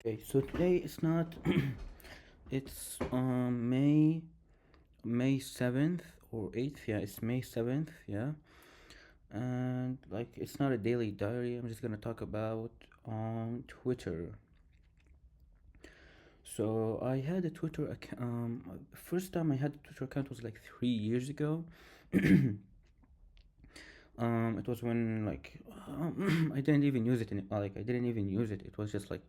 Okay, so today it's not. It's May 7th or 8th. Yeah, it's May 7th. Yeah, and like it's not a daily diary. I'm just gonna talk about Twitter. So I had a Twitter account. First time I had a Twitter account was like 3 years ago. It was when I didn't even use it. I didn't even use it. It was just like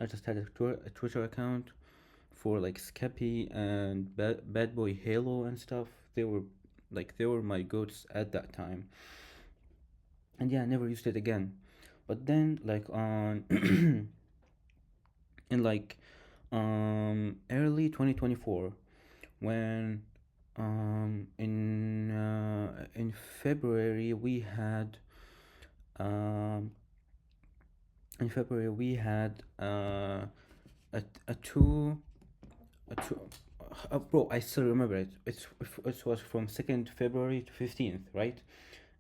I just had a Twitter account for like Skeppy and Bad Boy Halo and stuff. They were my goats at that time. And yeah, I never used it again. But then like on in like early 2024 when in February we had um a, a two two bro, I still remember it. It was from 2nd February to 15th, right?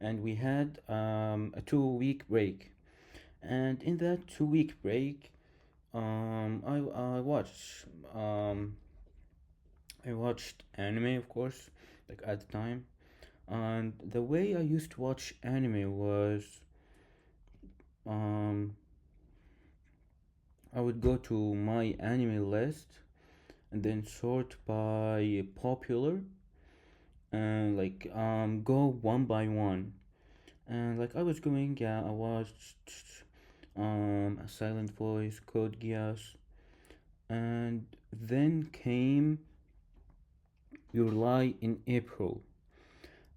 And we had a 2 week break. And in that 2 week break, um, I watched anime, of course, like at the time. And the way I used to watch anime was um, I would go to my anime list and then sort by popular and go one by one. And like I was going, yeah, I watched A Silent Voice, Code Geass, and then came Your Lie in April,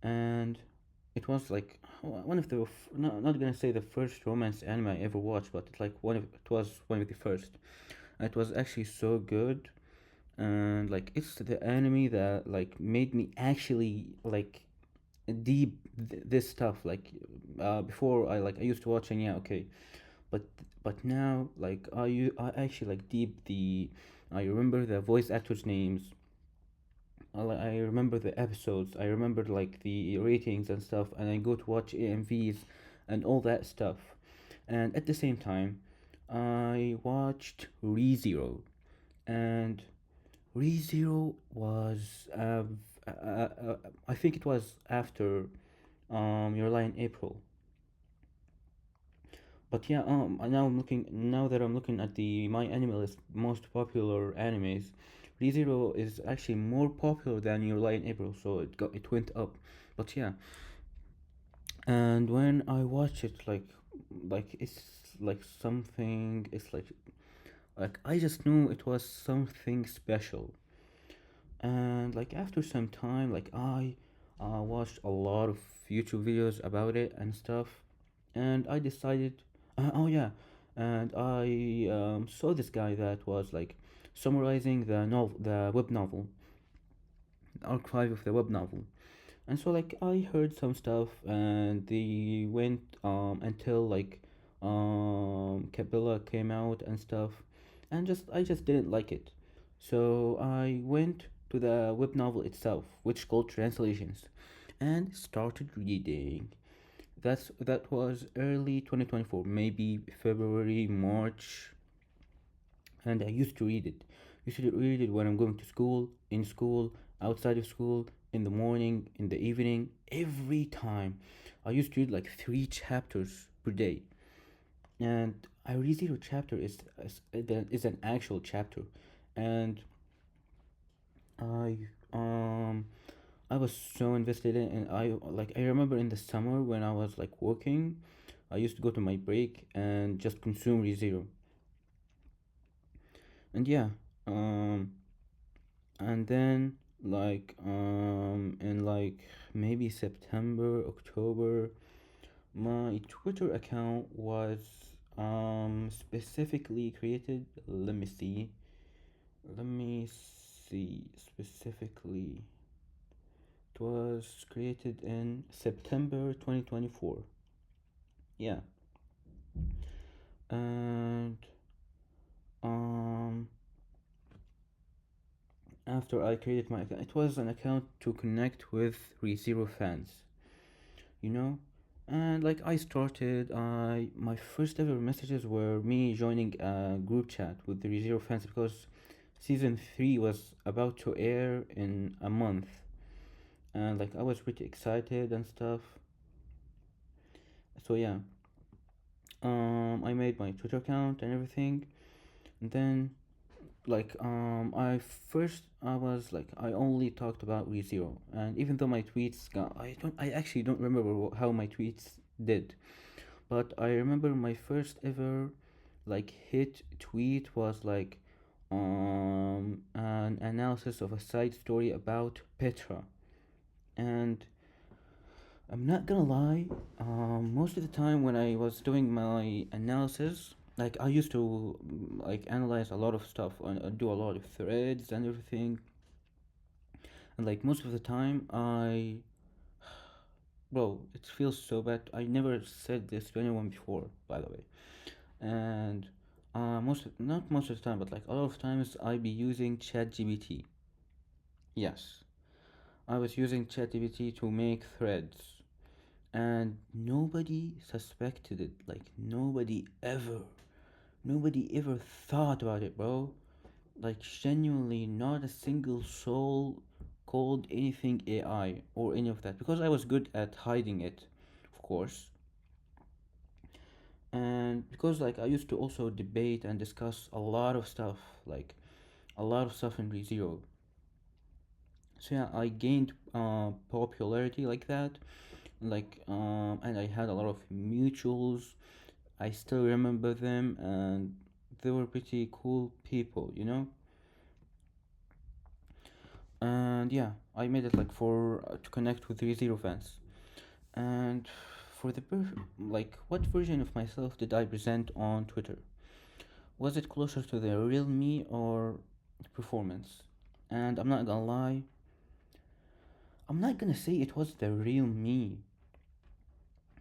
and it was like one of the not gonna say the first romance anime I ever watched, but it was one of the first. It was actually so good, and like it's the anime that like made me actually like deep this stuff. Before I used to watch and yeah, okay, but now like I actually like deep the I remember the voice actors names. I remember the episodes. I remember like the ratings and stuff, and I go to watch AMVs and all that stuff. And at the same time, I watched ReZero, and ReZero was I think it was after Your Lie in April. But yeah, now that I'm looking at the my anime list most popular animes. ReZero is actually more popular than Your Lie in April, so it went up. But yeah, and when I watch it, it's like something. It's like I just knew it was something special. And like after some time, like I watched a lot of YouTube videos about it and stuff, and I decided, oh yeah, and I saw this guy that was like summarizing the web novel, the archive of the web novel, and so like I heard some stuff, and they went until Capella came out and stuff, and just I just didn't like it, so I went to the web novel itself, which called Translations, and started reading. That was early 2024, maybe February, March, and I used to read it. Used to read it when I'm going to school, in school, outside of school, in the morning, in the evening, every time. I used to read like 3 chapters per day, and I read zero chapter is an actual chapter, and I um I was so invested in, and I remember in the summer when I was like working, I used to go to my break and just consume ReZero. And yeah, um, and then in like maybe September, October, my Twitter account was specifically created. Let me see specifically. It was created in September 2024. Yeah, and um after I created it was an account to connect with ReZero fans, you know? And like I started, I my first ever messages were me joining a group chat with the ReZero fans because season 3 was about to air in a month, and like I was pretty excited and stuff. So yeah, I made my Twitter account and everything, and then I first I was like I only talked about ReZero, and even though my tweets got I actually don't remember how my tweets did, but I remember my first ever like hit tweet was like an analysis of a side story about Petra. And I'm not gonna lie, most of the time when I was doing my analysis, like I used to like analyze a lot of stuff and do a lot of threads and everything. And like most of the time, bro, it feels so bad. I never said this to anyone before, by the way. And not most of the time, but like a lot of times, I be using ChatGPT. Yes, I was using ChatGPT to make threads, and nobody suspected it. Like nobody ever thought about it, bro. Like genuinely, not a single soul called anything AI or any of that because I was good at hiding it, of course. And because like I used to also debate and discuss a lot of stuff, like a lot of stuff in ReZero. So yeah, I gained popularity like that, and I had a lot of mutuals. I still remember them, and they were pretty cool people, you know. And yeah, I made it like for to connect with ReZero fans. And for like, what version of myself did I present on Twitter? Was it closer to the real me or performance? And I'm not gonna lie, I'm not gonna say it was the real me,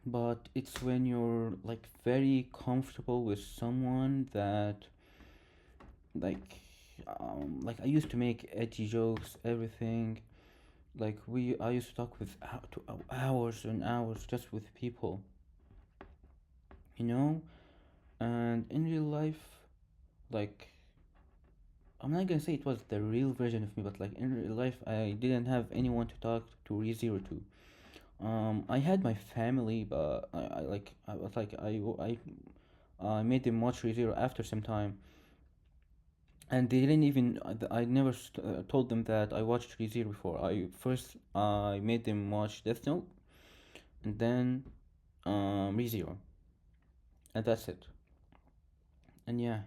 but it's when you're like very comfortable with someone that like like I used to make edgy jokes, everything. Like I used to talk with hours and hours just with people, you know. And in real life, like I'm not gonna say it was the real version of me, but like in real life, I didn't have anyone to talk to ReZero to. I had my family, but I was like I made them watch ReZero after some time, and they didn't even. I never told them that I watched ReZero before. I made them watch Death Note, and then ReZero, and that's it. And yeah,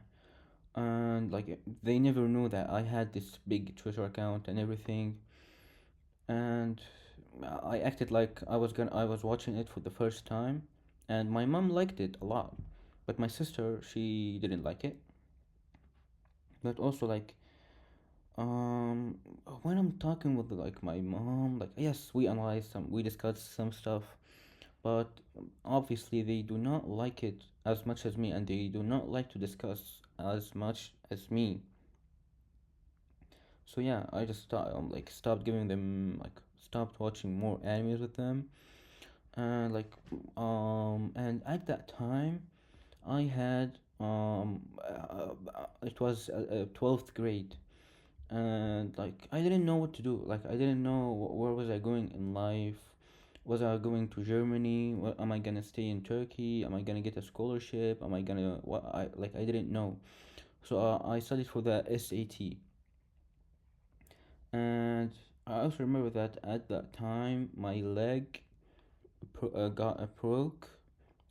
and like they never knew that I had this big Twitter account and everything, and I acted like I was watching it for the first time, and my mom liked it a lot, but my sister she didn't like it. But also like um when I'm talking with like my mom, like yes, we discussed some stuff, but obviously they do not like it as much as me, and they do not like to discuss as much as me. So yeah, I just stopped giving them like stopped watching more animes with them, and and at that time I had it was 12th grade, and like I didn't know what to do. Like I didn't know where was I going in life. Was I going to Germany? What, am I gonna stay in Turkey? Am I gonna get a scholarship? Am I gonna what? I didn't know. So I studied for the SAT, and I also remember that at that time my leg got broke,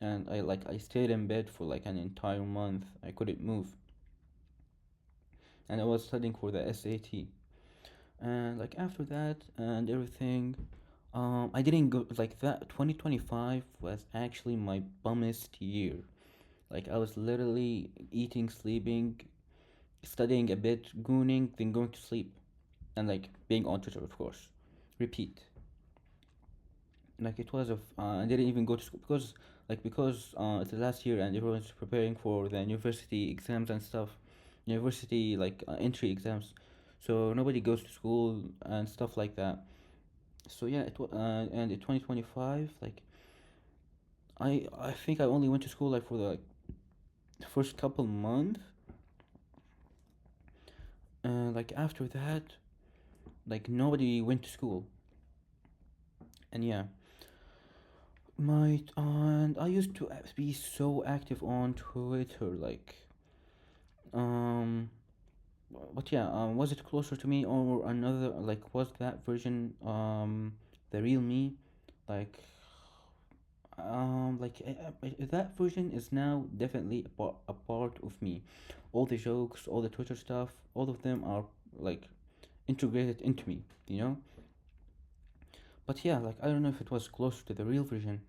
and I stayed in bed for like an entire month. I couldn't move, and I was studying for the SAT. And like after that and everything, I didn't go like that. 2025 was actually my bummest year. Like I was literally eating, sleeping, studying a bit, gooning, then going to sleep, and like being on Twitter, of course. Repeat. Like it was I didn't even go to school because it's the last year and everyone's preparing for the university exams and stuff, university entry exams, so nobody goes to school and stuff like that. So yeah, and in 2025, like I think I only went to school like for the first couple months. Like after that, like nobody went to school. And yeah, my and I used to be so active on Twitter, like um, but yeah, was it closer to me or another? Like, was that version the real me? Like, that version is now definitely a part of me. All the jokes, all the Twitter stuff, all of them are like integrated into me, you know. But yeah, like I don't know if it was closer to the real version,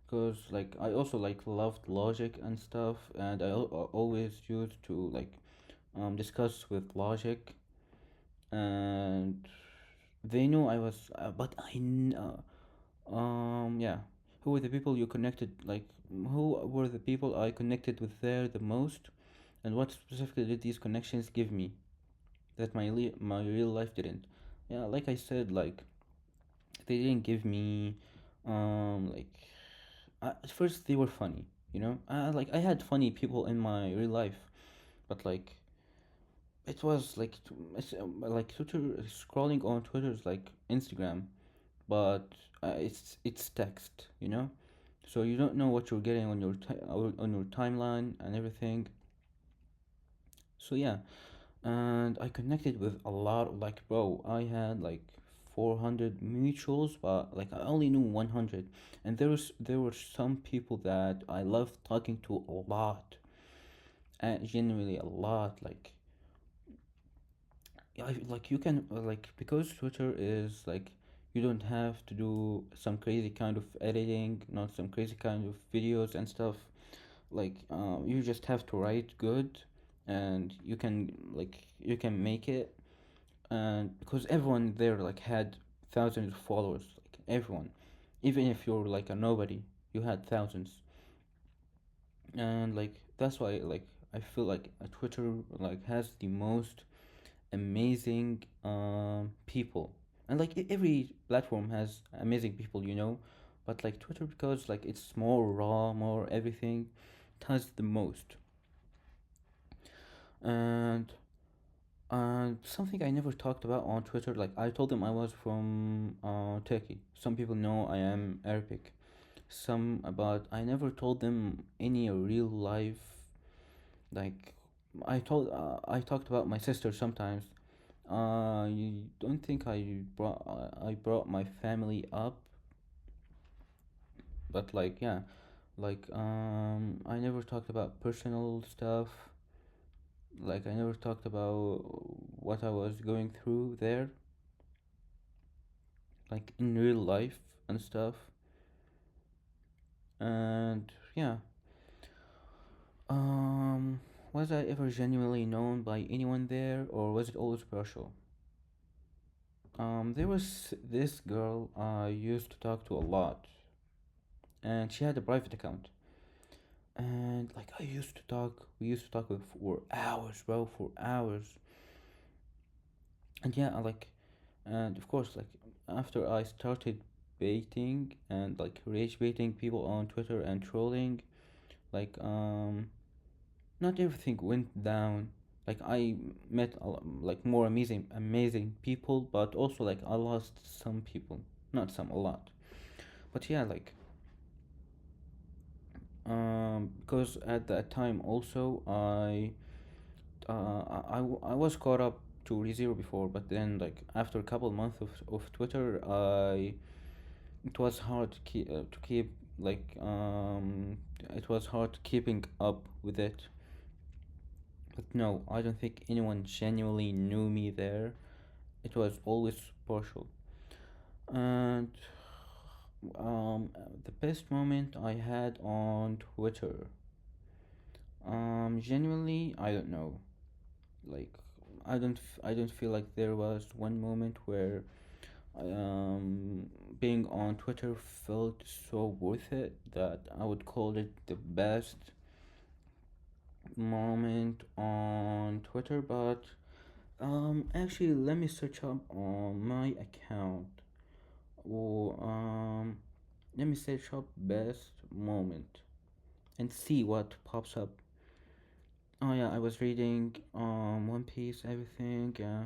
because like I also like loved logic and stuff, and always used to like discuss with logic, and they knew I was, yeah, who were the people you connected, like who were the people I connected with there the most, and what specifically did these connections give me that my real life didn't. Yeah, like I said, like they didn't give me, like at first they were funny, you know. Like I had funny people in my real life, but like it was like like Twitter, scrolling on Twitter is like Instagram, but it's text, you know. So you don't know what you're getting on your on your timeline and everything. So yeah, and I connected with a lot of, like, bro, I had like 400 mutuals, but like I only knew 100. And there were some people that I loved talking to a lot, and genuinely a lot. Like like you can like, because Twitter is like, you don't have to do some crazy kind of editing, not some crazy kind of videos and stuff. Like you just have to write good, and you can make it. And because everyone there like had thousands of followers, like everyone, even if you're like a nobody, you had thousands. And like that's why like I feel like Twitter like has the most amazing people. And like every platform has amazing people, you know, but like Twitter, because like it's more raw, more everything, it has the most. And something I never talked about on Twitter, like I told them I was from Turkey. Some people know I am Arabic. Some about I never told them any real life, like I talked about my sister sometimes. You don't think I brought my family up, but like yeah, like I never talked about personal stuff. Like I never talked about what I was going through there, like in real life and stuff. And yeah, um, was I ever genuinely known by anyone there, or was it always partial? There was this girl I used to talk to a lot, and she had a private account. And like we used to talk for hours, bro, for hours. And yeah, and of course, like after I started baiting and like rage baiting people on Twitter and trolling, like not everything went down. Like I met like more amazing people, but also like I lost some people, not some, a lot. But yeah, like because at that time also I was caught up to ReZero before, but then like after a couple months of Twitter, it was hard to keep like it was hard keeping up with it. But no, I don't think anyone genuinely knew me there. It was always partial. And um, the best moment I had on Twitter, genuinely, I don't know. Like, I don't feel like there was one moment where um, being on Twitter felt so worth it that I would call it the best moment on Twitter. But actually, let me search up on my account. Or Let me search up best moment and see what pops up. Oh yeah, I was reading One Piece, everything. Yeah.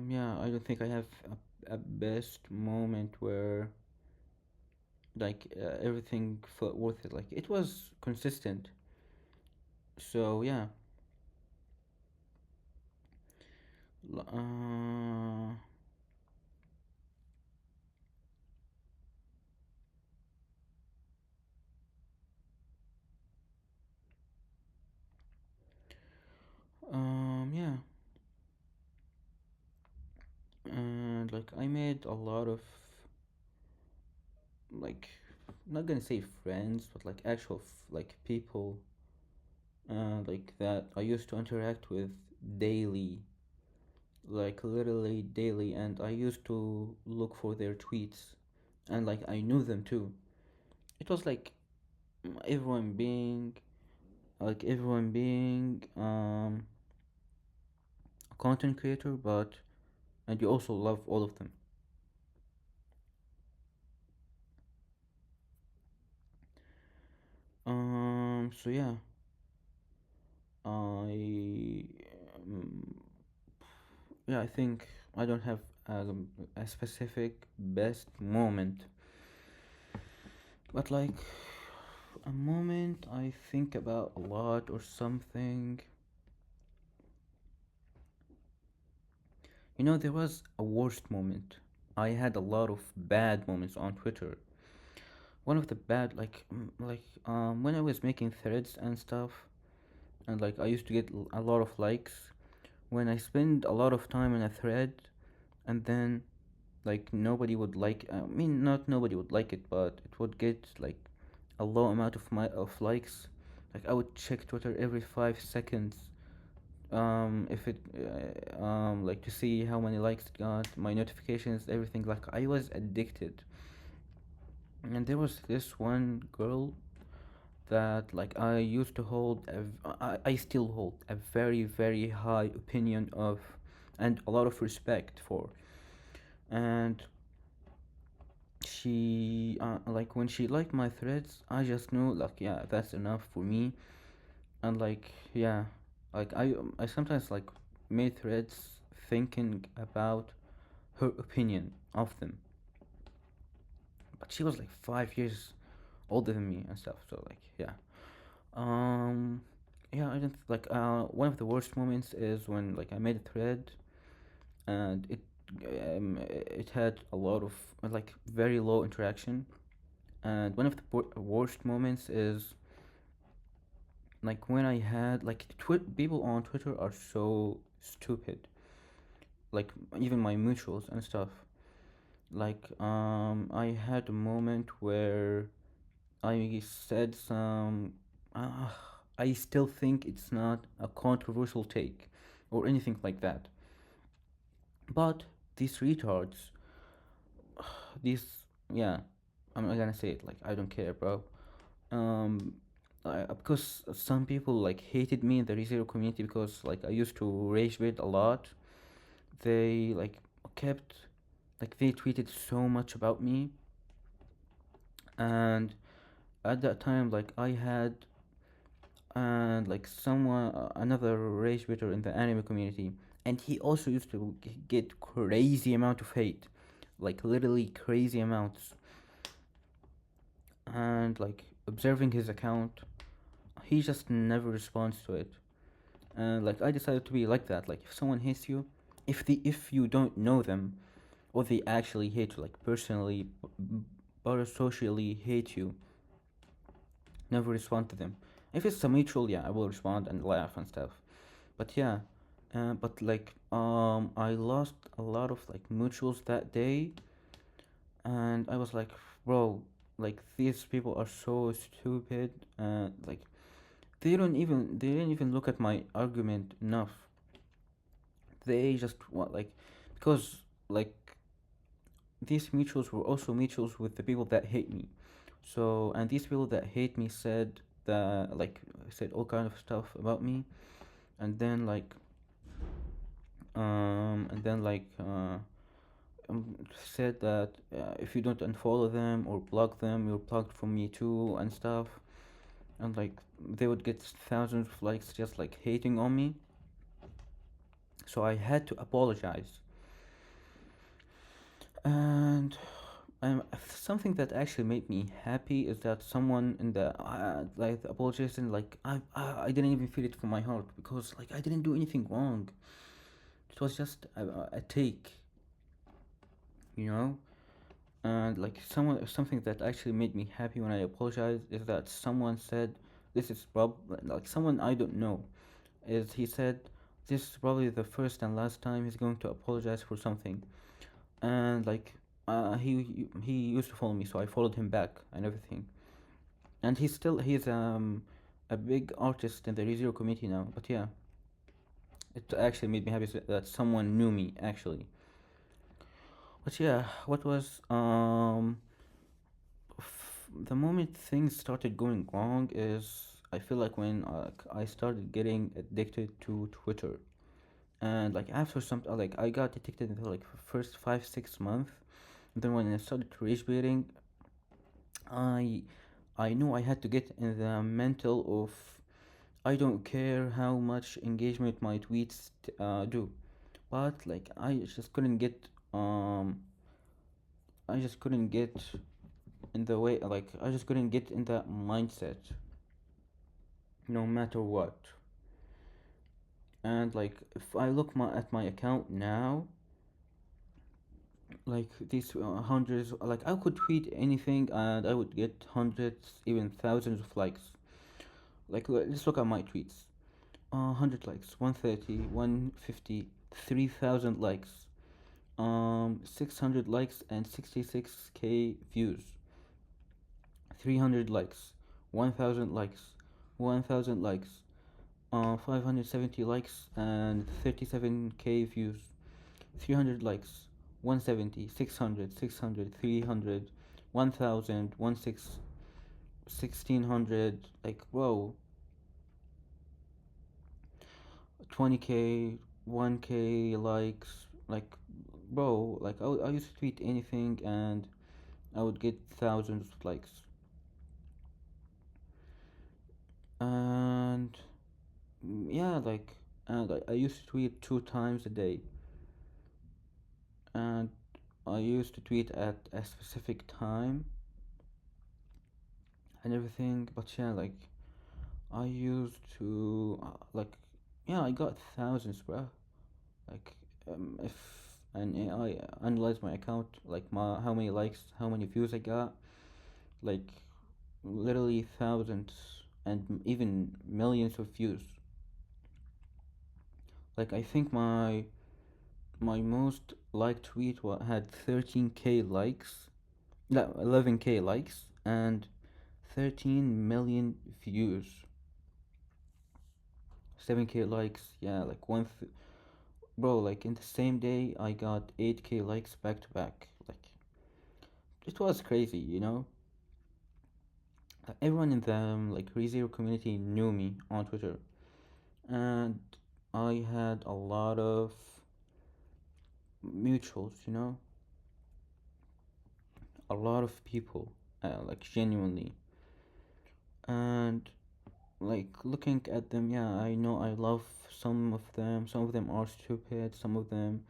Yeah, I don't think I have a best moment where everything felt worth it. Like it was consistent. So yeah. L- Uh, yeah, and like I made a lot of like not gonna say friends, but like actual like people like that I used to interact with daily, like literally daily, and I used to look for their tweets, and like I knew them too. It was like everyone being everyone being a content creator, but and you also love all of them. So yeah, I um, yeah, I think I don't have a specific best moment, but like a moment I think about a lot or something. You know, there was a worst moment. I had a lot of bad moments on Twitter. One of the bad, when I was making threads and stuff, and like I used to get a lot of likes. When I spend a lot of time in a thread, and then like nobody would like. I mean, not nobody would like it, but it would get like a low amount of likes. Like I would check Twitter every 5 seconds. If it like to see how many likes it got, my notifications, everything. Like I was addicted. And there was this one girl that like I used to hold I still hold a very very high opinion of and a lot of respect for. And she like when she liked my threads, I just knew like yeah, that's enough for me. And like yeah, like I sometimes like made threads thinking about her opinion of them. But she was like 5 years older than me and stuff, so like yeah. Um, yeah, I don't one of the worst moments is when like I made a thread and it had a lot of like very low interaction. And one of the worst moments is like when I had like people on Twitter are so stupid. Like even my mutuals and stuff. Like I had a moment where I said some. Uh, I still think it's not a controversial take or anything like that. But these retards, these, yeah, I'm not gonna say it. Like, I don't care, bro. Um, because some people like hated me in the ReZero community because like I used to rage bait a lot. They like kept, like, they tweeted so much about me. And at that time, like, I had and like someone another rage baiter in the anime community, and he also used to get crazy amount of hate, like literally crazy amounts. And like observing his account, he just never responds to it. And like I decided to be like that. Like if someone hates you, if you don't know them, or they actually hate you, like personally, but socially hate you, never respond to them. If it's a mutual, yeah, I will respond and laugh and stuff. But yeah, but like I lost a lot of like mutuals that day, and I was like, bro, like these people are so stupid. Like they didn't even look at my argument enough. They just want like because like these mutuals were also mutuals with the people that hate me. So and these people that hate me said all kind of stuff about me, and then like said that if you don't unfollow them or block them, you're blocked from me too and stuff. And like they would get thousands of likes just like hating on me. So I had to apologize. And something that actually made me happy is that someone in the like apologized and like I didn't even feel it from my heart because like I didn't do anything wrong. It was just a take, you know. And like someone something that actually made me happy when I apologized is that someone said this is like someone I don't know is he said this is probably the first and last time he's going to apologize for something. And like he used to follow me, so I followed him back and everything. And he's a big artist in the ReZero community now. But yeah, it actually made me happy that someone knew me actually. But yeah, what was the moment things started going wrong is I feel like when I started getting addicted to Twitter. And like after some like I got addicted in like first 5 6 months. And then when I started rage baiting, I I knew I had to get in the mental of I don't care how much engagement my tweets do, but like I just couldn't get in the way, like I just couldn't get in that mindset no matter what. And like if I look at my account now, like these hundreds, like I could tweet anything and I would get hundreds, even thousands of likes. Like let's look at my tweets. 100 likes, 130, 150, 3,000 likes, 600 likes and 66k views, 300 likes, 1000 likes, 1000 likes, 570 likes and 37k views, 300 likes, 170, 600, 600, 300, 1000, 1600, like bro, 20k, 1k likes, like bro, like I used to tweet anything and I would get thousands of likes. And yeah, like, and I used to tweet 2 times a day. And I used to tweet at a specific time and everything. But yeah, like, I used to, like, yeah, I got thousands, bro. Like, if an AI analyzed my account, like, how many likes, how many views I got, like, literally thousands and even millions of views. Like, I think my most liked tweet had 13k likes, no, 11k likes and 13 million views. 7k likes, yeah, like bro, like in the same day I got 8k likes back to back. Like it was crazy, you know. Everyone in the like ReZero community knew me on Twitter, and I had a lot of mutuals, you know, a lot of people, like genuinely. And like looking at them, yeah, I know I love some of them. Some of them are stupid. Some of them,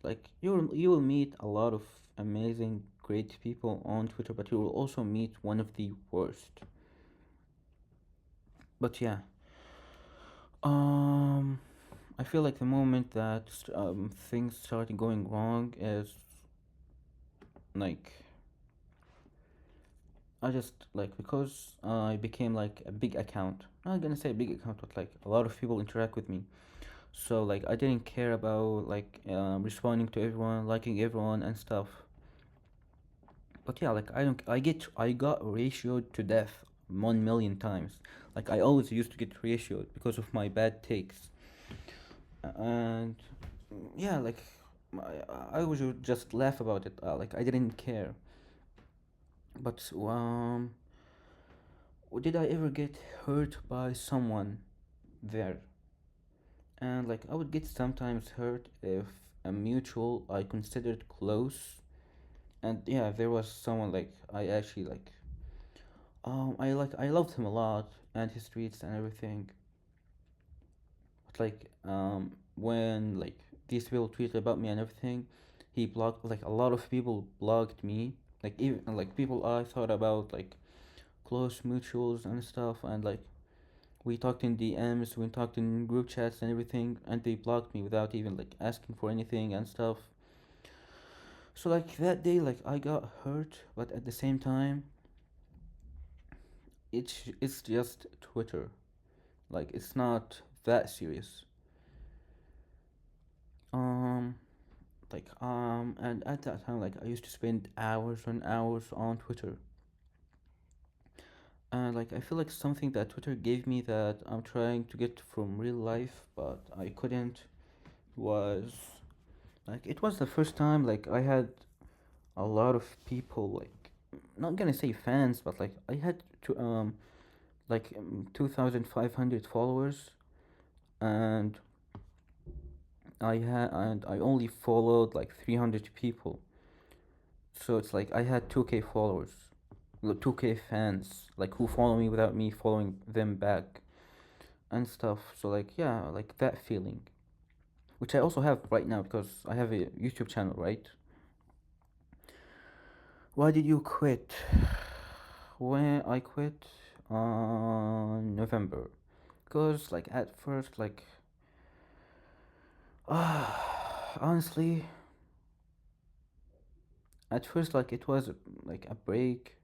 like you will meet a lot of amazing, great people on Twitter, but you will also meet one of the worst. But yeah, um, I feel like the moment that things started going wrong is like I just like because I became like a big account. I'm not gonna say big account, but like a lot of people interact with me. So like I didn't care about like responding to everyone, liking everyone and stuff. But yeah, like I got ratioed to death 1 million times. Like I always used to get ratioed because of my bad takes. And yeah, like I would just laugh about it. Like I didn't care. But did I ever get hurt by someone there? And like I would get sometimes hurt if a mutual I considered close, and yeah, there was someone like I actually like. I loved him a lot and his tweets and everything. But like when like these people tweeted about me and everything, he blocked like a lot of people blocked me. Like even like people I thought about like close mutuals and stuff, and like we talked in DMs, we talked in group chats and everything, and they blocked me without even like asking for anything and stuff. So like that day, like I got hurt, but at the same time, it's just Twitter. Like it's not that serious. Um, and at that time, like I used to spend hours and hours on Twitter, and like I feel like something that Twitter gave me that I'm trying to get from real life, but I couldn't was like it was the first time like I had a lot of people like not gonna say fans, but like I had to 2,500 followers, and I only followed like 300 people. So it's like I had 2K followers, 2K fans, like who follow me without me following them back and stuff. So like yeah, like that feeling, which I also have right now because I have a YouTube channel, right? Why did you quit? When I quit on November, because like at first like honestly, at first like it was like a break,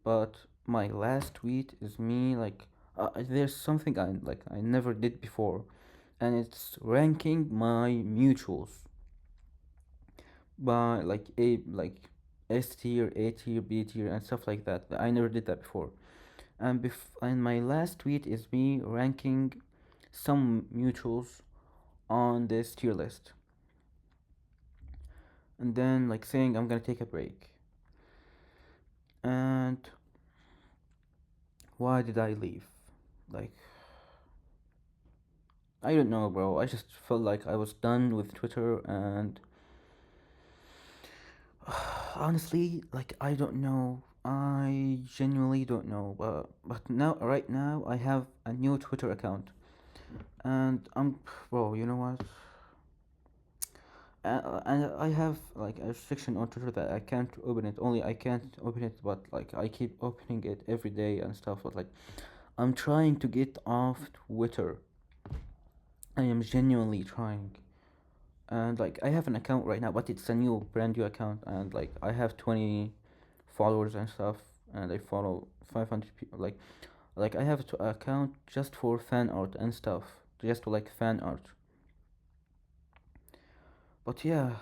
but my last tweet is me like there's something I never did before, and it's ranking my mutuals by like S tier, A tier, B tier, and stuff like that. I never did that before. And my last tweet is me ranking some mutuals on this tier list, and then like saying I'm gonna take a break. And why did I leave? Like I don't know, bro. I just felt like I was done with Twitter, and honestly, like I don't know. I genuinely don't know. But now, right now, I have a new Twitter account, and bro. You know what? And I have like a restriction on Twitter that I can't open it. Only I can't open it, but like I keep opening it every day and stuff. But like I'm trying to get off Twitter. I am genuinely trying. And like I have an account right now, but it's a brand new account, and like I have 20 followers and stuff, and I follow 500 people. Like I have an account just for fan art and stuff, just to like fan art. But yeah,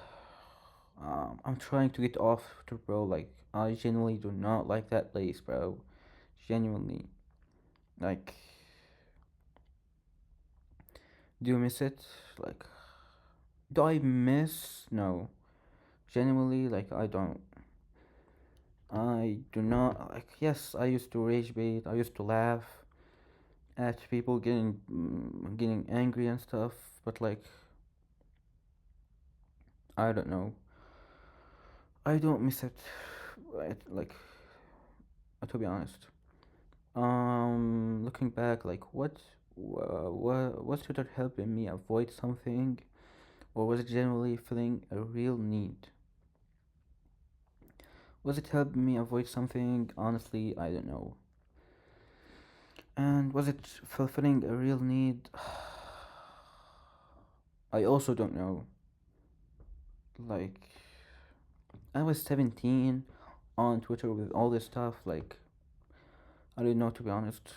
I'm trying to get off to bro. Like I genuinely do not like that place, bro. Genuinely, like, do you miss it? Like, do I miss? No, genuinely, like I don't. I do not like. Yes, I used to rage bait. I used to laugh at people getting angry and stuff. But like, I don't know. I don't miss it. Like, to be honest. Looking back, like, what was Twitter helping me avoid something, or was it generally feeling a real need? Was it helping me avoid something? Honestly, I don't know. And was it fulfilling a real need? I also don't know. Like, I was 17 on Twitter with all this stuff. Like, I don't know, to be honest.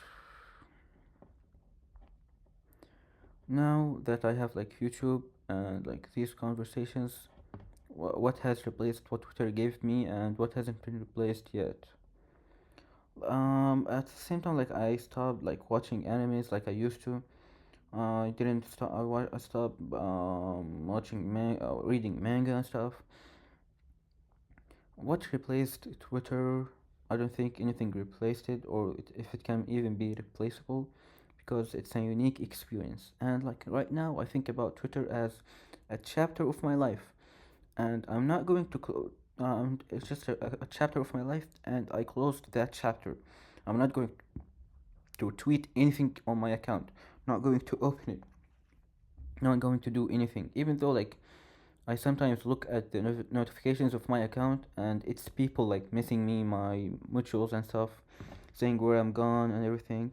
Now that I have like YouTube and like these conversations, what has replaced what Twitter gave me and what hasn't been replaced yet? At the same time, like I stopped like watching animes like I used to. I didn't stop. I stopped watching reading manga and stuff. What replaced Twitter? I don't think anything replaced it, or if it can even be replaceable, because it's a unique experience. And like right now, I think about Twitter as a chapter of my life, and I'm not going to it's just a chapter of my life, and I closed that chapter. I'm not going to tweet anything on my account, not going to open it, not going to do anything, even though like I sometimes look at the notifications of my account, and it's people like missing me, my mutuals and stuff, saying where I'm gone and everything.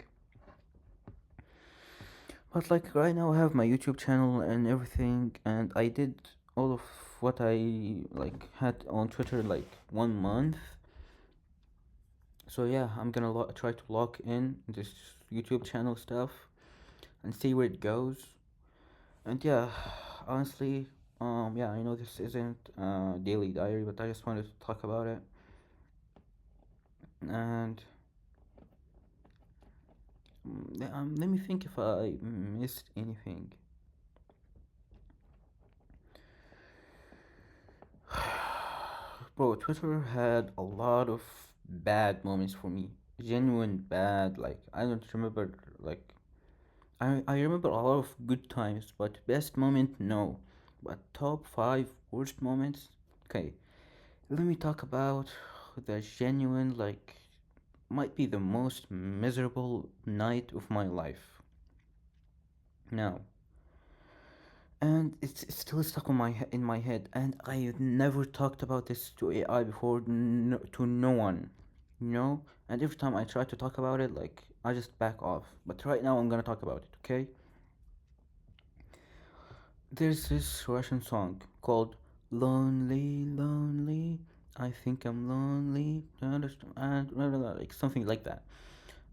But like right now I have my YouTube channel and everything, and I did all of what I like had on Twitter like 1 month. So yeah, I'm gonna try to lock in this YouTube channel stuff and see where it goes. And yeah, honestly, yeah, I know this isn't daily diary, but I just wanted to talk about it. And let me think if I missed anything. Bro, Twitter had a lot of bad moments for me. Genuine bad. Like I don't remember. Like I remember a lot of good times, but best moment no. But top five worst moments. Okay, let me talk about the genuine like might be the most miserable night of my life. Now, and it's still stuck on in my head, and I never talked about this to AI before, to no one, you know. And every time I try to talk about it, like I just back off. But right now I'm gonna talk about it. Okay, there's this Russian song called "Lonely, Lonely." I think I'm lonely, and like something like that.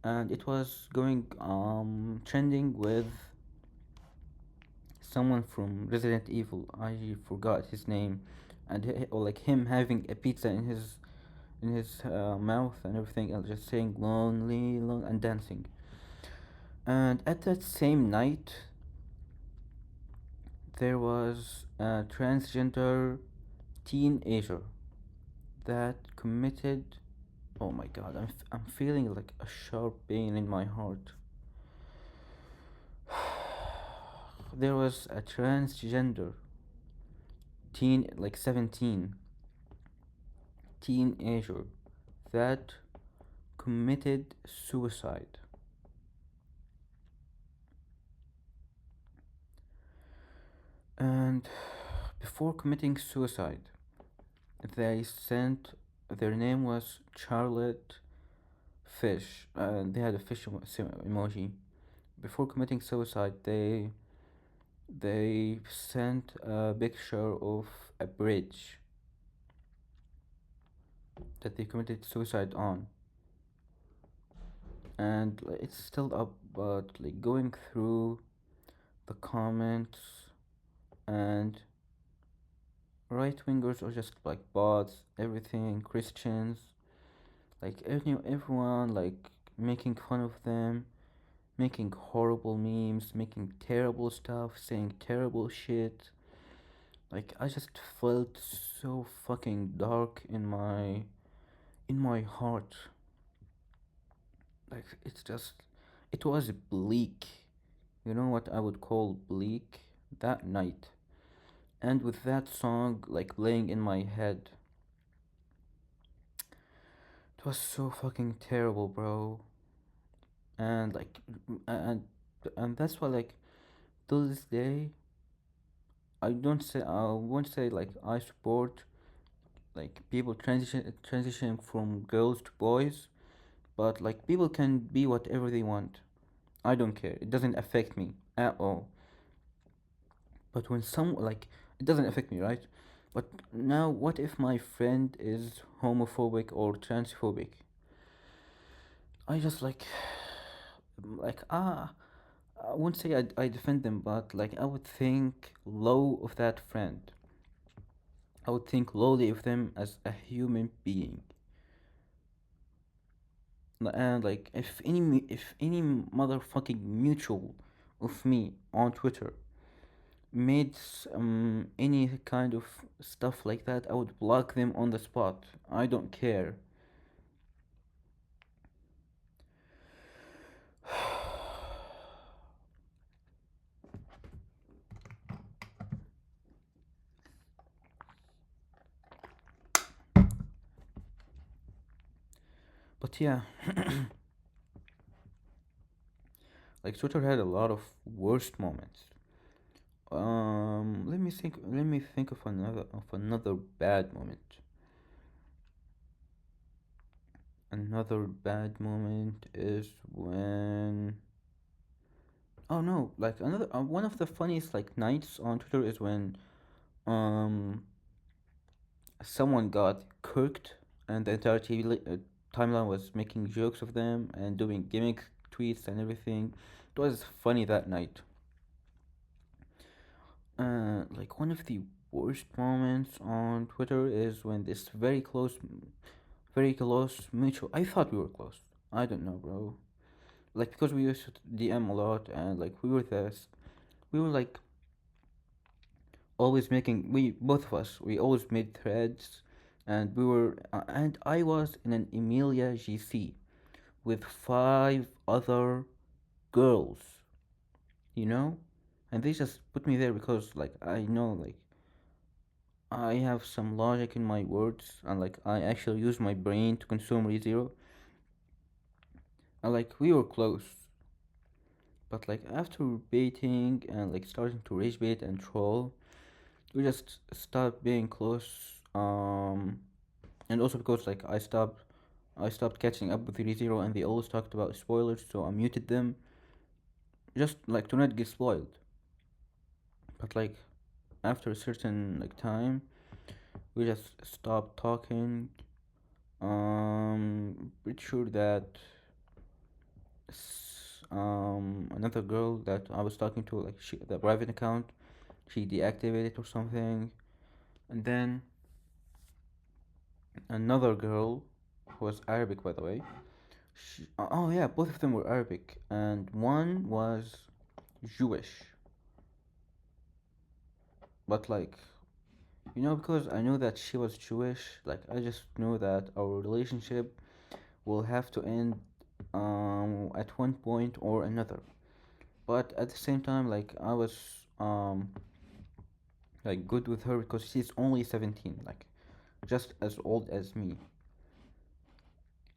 And it was going trending with someone from Resident Evil. I forgot his name, and or like him having a pizza in his mouth and everything, and just saying lonely, and dancing. And at that same night, there was a transgender teenager that committed. Oh my God, I'm feeling like a sharp pain in my heart. There was a transgender teen, like 17, teenager that committed suicide. And before committing suicide, they sent, their name was Charlotte Fish, and they had a fish emoji. Before committing suicide, they sent a picture of a bridge that they committed suicide on, and like, it's still up. But like going through the comments, and right wingers or just like bots, everything, Christians, like everyone like making fun of them, making horrible memes, making terrible stuff, saying terrible shit. Like I just felt so fucking dark in my heart. Like it's just, it was bleak. You know what I would call bleak that night. And with that song like playing in my head, it was so fucking terrible, bro. And like, and that's why like till this day, I won't say like I support like people transitioning from girls to boys, but like people can be whatever they want. I don't care. It doesn't affect me at all. But when some like, it doesn't affect me, right? But now, what if my friend is homophobic or transphobic? I just like I wouldn't say I defend them, but like I would think low of that friend. I would think lowly of them as a human being. And like if any motherfucking mutual of me on Twitter made any kind of stuff like that, I would block them on the spot. I don't care. But yeah, like Twitter had a lot of worst moments. Let me think. Let me think of another bad moment. Another bad moment is when. Oh no! Like another one of the funniest like nights on Twitter is when um someone got cooked and the entire timeline was making jokes of them and doing gimmick tweets and everything. It was funny that night. Like one of the worst moments on Twitter is when this very close mutual. I thought we were close. I don't know, bro. Like because we used to DM a lot and like we were like always making we both of us we always made threads, and I was in an Emilia GC with five other girls, you know, and they just put me there because like I know like I have some logic in my words and like I actually use my brain to consume ReZero, and like we were close, but like after baiting and like starting to rage bait and troll, we just stopped being close. And also because like I stopped catching up with ReZero and they always talked about spoilers, so I muted them just like to not get spoiled. But like after a certain like time, we just stopped talking. Pretty sure that another girl that I was talking to, like the private account, she deactivated or something, and then another girl who was Arabic by the way. Oh yeah, both of them were Arabic, and one was Jewish. But like, because I knew that she was Jewish, like I just knew that our relationship will have to end at one point or another. But at the same time, like I was um like good with her because she's only 17, like just as old as me.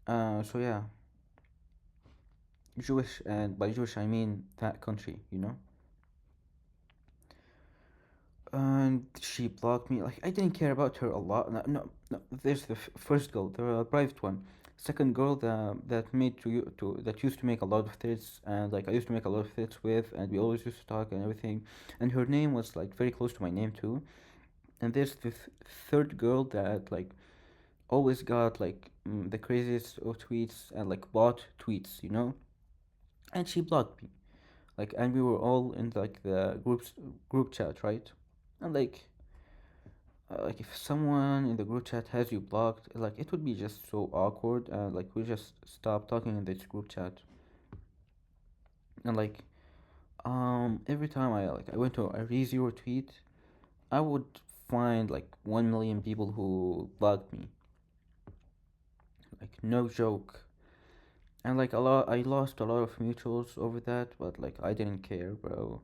So yeah, Jewish, and by Jewish I mean that country. And she blocked me. Like I didn't care about her a lot. No, no, no. There's the first girl, the private one. Second girl that used to make a lot of threads, and like I used to make a lot of threads with, and we always used to talk and everything. And her name was like very close to my name too. And there's the third girl that like always got like the craziest of tweets and like bot tweets. And she blocked me. Like, and we were all in like the group chat, right? And like if someone in the group chat has you blocked, like it would be just so awkward, and like we just stop talking in this group chat. And like every time I went to a ReZero tweet, I would find like 1 million people who blocked me, like no joke. And like I lost a lot of mutuals over that, but like I didn't care, bro.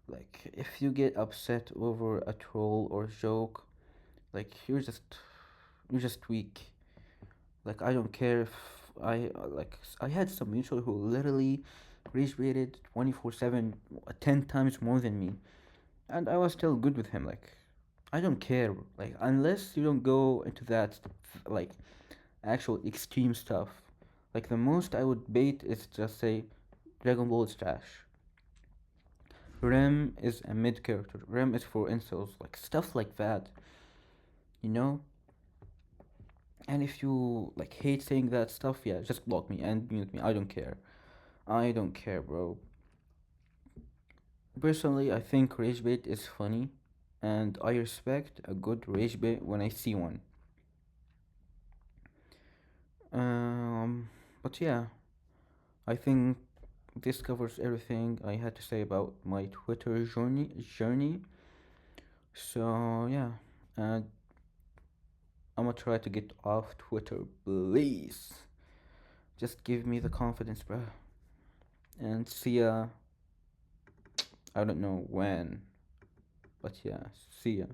Like if you get upset over a troll or joke, like you're just weak. Like I don't care if I had some mutual who literally reach rated 24/7 10 times more than me, and I was still good with him. Like I don't care. Like unless you don't go into that like actual extreme stuff. Like the most I would bait is just say Dragon Ball is trash. Rem is a mid character. Rem is for incels. Like stuff like that. You know? And if you like hate saying that stuff, yeah, just block me and mute me. I don't care. I don't care, bro. Personally, I think rage bait is funny, and I respect a good rage bait when I see one. Um, but yeah, I think this covers everything I had to say about my Twitter journey. So yeah, and I'm gonna try to get off Twitter, please. Just give me the confidence, bro. And see ya. I don't know when, but yeah, see ya.